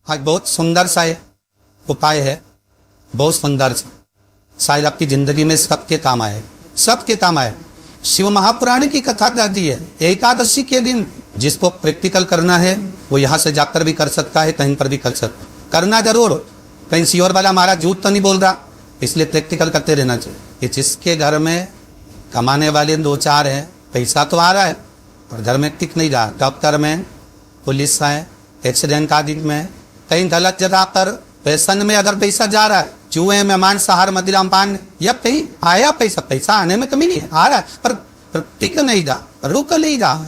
आज बहुत सुंदर सा उपाय है, बहुत सुंदर सा, शायद आपकी जिंदगी में सबके काम आए, सबके काम आए। शिव महापुराण की कथा कहती है एकादशी के दिन जिसको प्रैक्टिकल करना है वो यहाँ से जाकर भी कर सकता है, कहीं पर भी कर सकता, करना जरूर। कहीं सियोर वाला हमारा झूठ तो नहीं बोल रहा, इसलिए प्रैक्टिकल करते रहना चाहिए। कि जिसके घर में कमाने वाले 2-4 हैं, पैसा तो आ रहा है और घर में टिक नहीं रहा, डॉक्टर में, पुलिस है, एक्सीडेंट आदि में, कहीं गलत जगह पर फैशन में अगर पैसा जा रहा है, जुए में, मांसाहार, मदिरा पान, या कहीं आया पैसा आने में कमी नहीं है, आ रहा है पर टिक नहीं रहा, रुक नहीं रहा,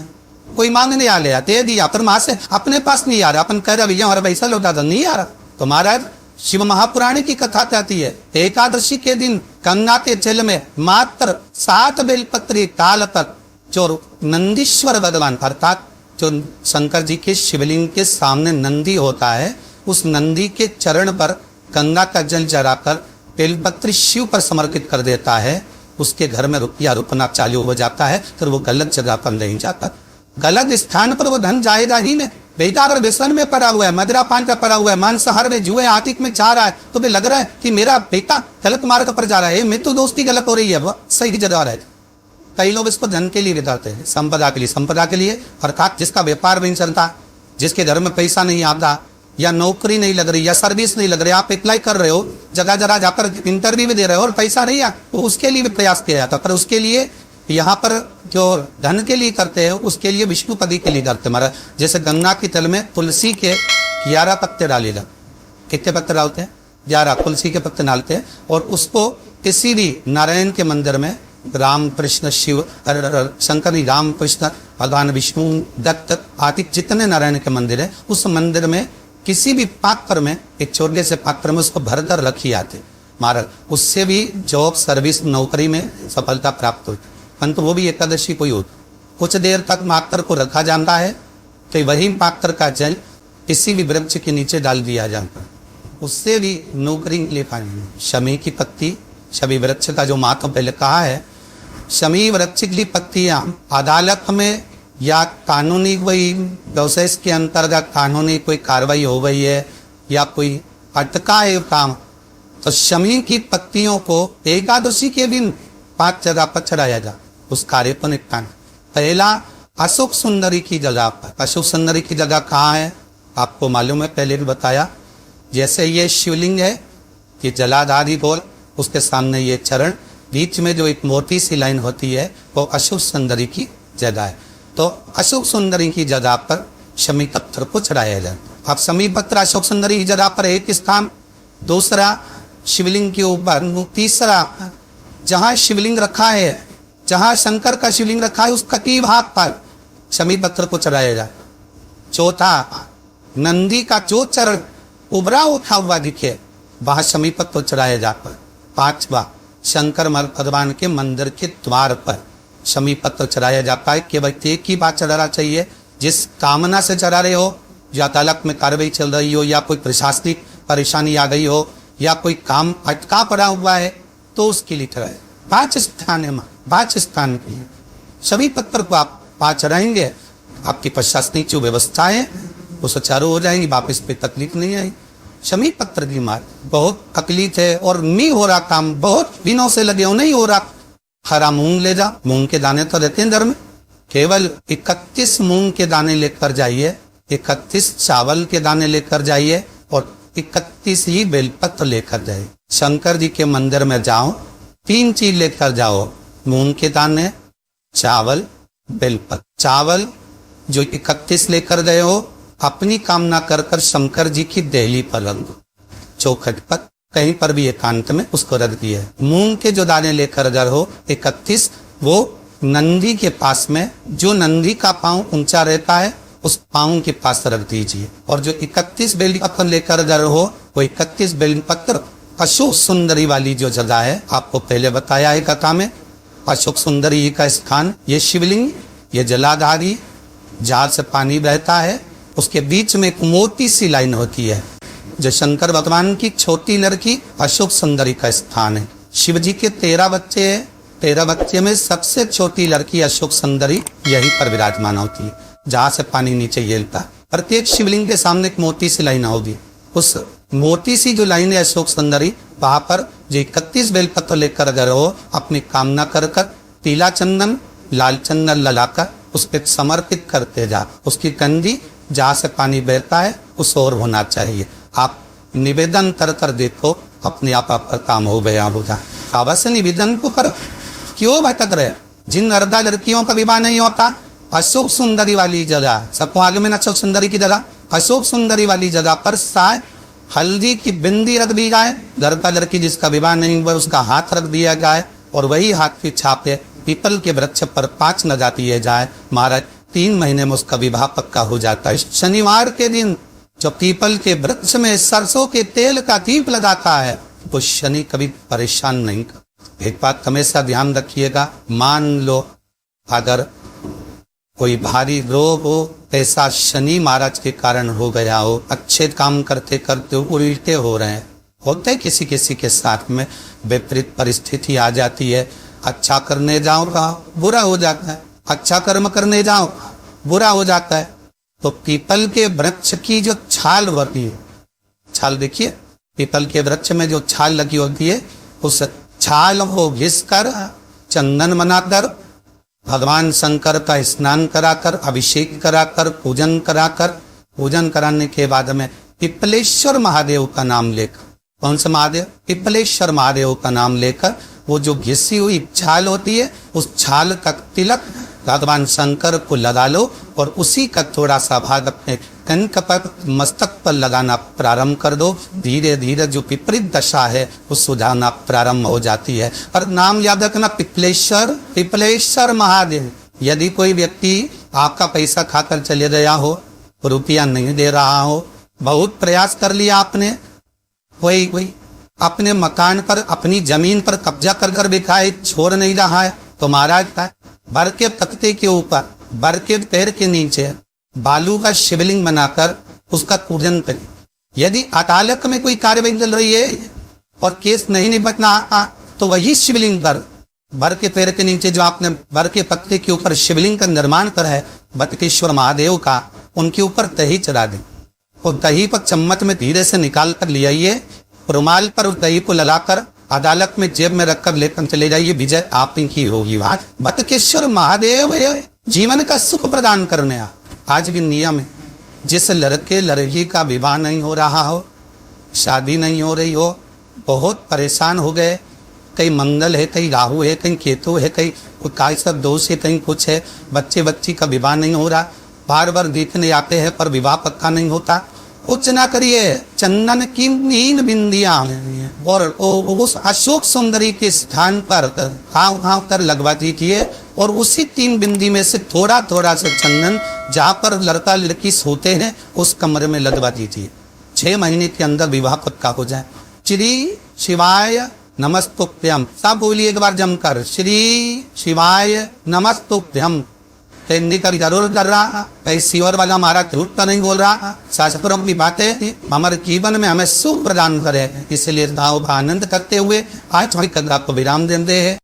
कोई मांगने आ लिया दे दिया, पर वहां से अपने पास नहीं आ रहा, अपन कह रहे भैया हमारा पैसा लौटा दो, नहीं आ रहा। तो महाराज शिव महापुराण की कथा कहती है एकादशी के दिन गंगा के जल में मात्र 7 बेलपत्री डाल कर जो नंदीश्वर भगवान अर्थात जो शंकर जी के शिवलिंग के सामने नंदी होता है, उस नंदी के चरण पर गंगा का जल चढ़ाकर बेलपत्री शिव पर समर्पित कर देता है, उसके घर में रुपया रुकना चालू हो जाता है। फिर वो गलत जगह पर नहीं जाता, गलत स्थान पर वो धन जाएगा ही नहीं। बेटा अगर व्यसन में पड़ा हुआ है, मदिरा पान पे पड़ा हुआ है, मांसाहार में, जुए आतिक में जा रहा है, तो भी लग रहा है कि मेरा बेटा गलत मार्ग पर जा रहा है, मेरी तो दोस्ती गलत हो रही है, वो सही जगह रहा है। कई लोग इसको धन के लिए बिताते हैं, संपदा के लिए, संपदा के लिए अर्थात जिसका व्यापार नहीं चलता, जिसके घर में पैसा नहीं आता, या नौकरी नहीं लग रही, या सर्विस नहीं लग रही, आप अप्लाई कर रहे हो, जगह जगह जाकर इंटरव्यू भी दे रहे हो और पैसा नहीं आ, तो उसके लिए भी प्रयास किया जाता। पर उसके लिए यहाँ पर जो धन के लिए करते हैं उसके लिए विष्णुपदी के लिए करते महाराज। जैसे गंगा की तल में तुलसी के 11 पत्ते डालेगा, कितने पत्ते डालते हैं? 11 तुलसी के पत्ते डालते हैं, और उसको किसी भी नारायण के मंदिर में, राम कृष्ण शिव शंकर राम कृष्ण भगवान विष्णु दत्त आदि जितने नारायण के मंदिर है, उस मंदिर में किसी भी पात्र में, एक छोटे से पात्र में उसको भरकर रखी आते महाराज। उससे भी जॉब सर्विस नौकरी में सफलता प्राप्त होती, परंतु वो भी एकादशी को ही होती। कुछ देर तक पात्र को रखा जाता है, तो वही पात्र का जल किसी भी वृक्ष के नीचे डाल दिया जाता है, उससे भी नौकरी ले पाएंगे। शमी की पत्ती, शमी वृक्ष का जो महत्व पहले कहा है, शमी वृक्ष की पत्तियां अदालत में या कानूनी कोई प्रोसेस के अंतर्गत कानूनी कोई कार्रवाई हो गई है या कोई अटका है काम, तो शमी की पत्तियों को एकादशी के दिन 5 जगह पर चढ़ाया जा, उस कार्य को निपटाना। पहला अशोक सुंदरी की जगह पर, अशोक सुंदरी की जगह कहाँ है आपको मालूम है, पहले भी बताया। जैसे ये शिवलिंग है, ये जलाधारी गोल, उसके सामने ये चरण, बीच में जो एक मोटी सी लाइन होती है वो अशोक सुंदरी की जगह है। तो अशोक सुंदरी की जगह पर शमी पत्थर को चढ़ाया जाए। अब शमी पत्थर अशोक सुंदरी की जगह पर एक स्थान, दूसरा शिवलिंग के ऊपर, तीसरा जहाँ शिवलिंग रखा है, जहाँ शंकर का शिवलिंग रखा है उसका की भाग पर शमी पत्थर को चढ़ाया जाए। चौथा नंदी का जो चरण उभरा उठा हुआ दिखे वहां शमी पत्थर चढ़ाया जाता है। पांचवा शंकर भगवान के मंदिर के द्वार पर शमी पत्थर चढ़ाया जाता है। केवल एक ही बात चढ़ाना चाहिए, जिस कामना से चढ़ा रहे हो, या अदालत में कार्रवाई चल रही हो, या कोई प्रशासनिक परेशानी आ गई हो, या कोई काम अटका पड़ा हुआ है, तो उसके लिए चढ़ाए। 5 स्थान है, 5 स्थान के लिए शमी पत्थर को आप 5 चढ़ाएंगे, आपकी प्रशासनिक जो व्यवस्था है वो सुचारू हो जाएंगी, वापस पे तकलीफ नहीं आई। शमी पत्थर की मार बहुत तकलीफ है और नहीं हो रहा काम, बहुत दिनों से लगे हो, नहीं हो रहा। हरा मूंग ले जा, मूंग के दाने तो रहते हैं घर में, केवल 31 मूंग के दाने लेकर जाइए, 31 चावल के दाने लेकर जाइए और 31 ही बेलपत्र लेकर जाइए। शंकर जी के मंदिर में जाओ, 3 चीज लेकर जाओ, मूंग के दाने, चावल, बेलपत्र। चावल जो 31 लेकर गए हो अपनी कामना कर कर शंकर जी की देहली पर रख दो, चौखट पर, कहीं पर भी एकांत में उसको रख दिया। मूंग के जो दाने लेकर गए हो 31, वो नंदी के पास में, जो नंदी का पांव ऊंचा रहता है उस पांव के पास रख दीजिए। और जो 31 बेलपत्र लेकर गए हो वो 31 बेलपत्र अशोक सुंदरी वाली जो जगह है, आपको पहले बताया है कथा में, अशोक सुंदरी का स्थान, ये शिवलिंग, ये जलाधारी जहां से पानी बहता है, उसके बीच में एक मोटी सी लाइन होती है, जो शंकर भगवान की छोटी लड़की अशोक सुंदरी का स्थान है। शिव जी के 13 बच्चे हैं, 13 बच्चे में सबसे छोटी लड़की अशोक सुंदरी यहीं पर विराजमान होती है, जहां से पानी नीचे गिरता है। प्रत्येक शिवलिंग के सामने एक मोटी सी लाइन होगी, उस मोटी सी जो लाइन है अशोक सुंदरी, वहां पर जो 31 बेलपत्र लेकर अगर हो अपनी कामना कर कर पीला चंदन लाल चंदन ललाकर उस पर समर्पित करते जा, उसकी कंदी जहाँ से पानी बहता है उस ओर होना चाहिए। आप निवेदन कर कर देखो, अपने आप आपका काम हो गया होगा। अवश्य निवेदन को करो, क्यों भटक रहे? जिन अर्धा लड़कियों का विवाह नहीं होता, अशोक सुंदरी वाली जगह, सबको आगे में अशोक सुंदरी की जगह, अशोक सुंदरी वाली जगह पर साय हल्दी की बिंदी रख दी जाए, लड़का लड़की जिसका विवाह नहीं हुआ उसका हाथ रख दिया जाए, और वही हाथ की छापे पीपल के वृक्ष पर 5 लगा दिए जाए, महाराज 3 महीने में उसका विवाह पक्का हो जाता है। शनिवार के दिन जो पीपल के वृक्ष में सरसों के तेल का दीप लगाता है, वो शनि कभी परेशान नहीं कर। एक बात हमेशा ध्यान रखिएगा, मान लो अगर कोई भारी रोग हो, ऐसा शनि महाराज के कारण हो गया हो, अच्छे काम करते करते उल्टे हो रहे हैं, होते किसी किसी के साथ में विपरीत परिस्थिति आ जाती है। अच्छा करने जाओ बुरा हो जाता है, अच्छा कर्म करने जाओ बुरा हो जाता है। तो पीपल के वृक्ष की जो छाल होती है, छाल देखिए पीपल के वृक्ष में जो छाल लगी होती है, उस छाल को घिस कर चंदन बनाकर भगवान शंकर का स्नान कराकर अभिषेक कराकर पूजन कराने के बाद में पिपलेश्वर महादेव का नाम लेकर, कौन सा महादेव? पिपलेश्वर महादेव का नाम लेकर वो जो घिसी हुई छाल होती है उस छाल का तिलक भगवान शंकर को लगा लो, और उसी का थोड़ा सा भाग अपने कंक पर मस्तक पर लगाना प्रारंभ कर दो। धीरे धीरे जो विपरीत दशा है वो सुधारना प्रारंभ हो जाती है। और नाम याद रखना, पिपलेश्वर महादेव। यदि कोई व्यक्ति आपका पैसा खाकर चले गया हो, रुपया नहीं दे रहा हो, बहुत प्रयास कर लिया आपने, कोई अपने मकान पर अपनी जमीन पर कब्जा कर कर बिखाए छोड़ नहीं रहा है, तो महाराज का बर के तख्ते के ऊपर, बर के पैर के नीचे बालू का शिवलिंग बनाकर उसका पूजन करें। यदि अदालत में कोई कार्यवाही चल रही है और केस नहीं निपटना, तो वही शिवलिंग पर बर के पैर के नीचे जो आपने बर के पत्ते के ऊपर शिवलिंग का निर्माण करा है बटकेश्वर महादेव का, उनके ऊपर दही चढ़ा दें, और दही पर चम्मच में धीरे से निकाल कर ले आइए, रुमाल पर उस दही को लगाकर अदालत में जेब में रखकर लेकर चले जाइए, विजय आप ही होगी। बात बटकेश्वर महादेव जीवन का सुख प्रदान करने आज भी नियम है। जिस लड़के लड़की का विवाह नहीं हो रहा हो, शादी नहीं हो रही हो, बहुत परेशान हो गए, कहीं मंगल है, कहीं राहु है, कहीं केतु है, कहीं कोई सब दोष है, कहीं कुछ है, बच्ची का विवाह नहीं हो रहा, बार बार देखने आते हैं पर विवाह पक्का नहीं होता, कुछ ना करिए, चंदन की 3 बिंदियां और उस अशोक सुंदरी के स्थान पर घाव कर लगवा दीजिए, और उसी 3 बिंदी में से थोड़ा थोड़ा सा चंदन जहाँ पर लड़का लड़की सोते हैं उस कमरे में लगवा दीजिए। 6 महीने के अंदर विवाह पक्का हो जाए। श्री शिवाय नमस्तुभ्यम, सब बोलिए एक बार जमकर, श्री शिवाय नमस्तुभ्यम। हिंदी का जरूर कर रहा, कहीं सीवर वाला हमारा झूठ का नहीं बोल रहा, शास्त्रों की बातें हमारे जीवन में हमें सुख प्रदान करे, इसलिए आनंद करते हुए आज हमारी कथा को विराम देते हैं।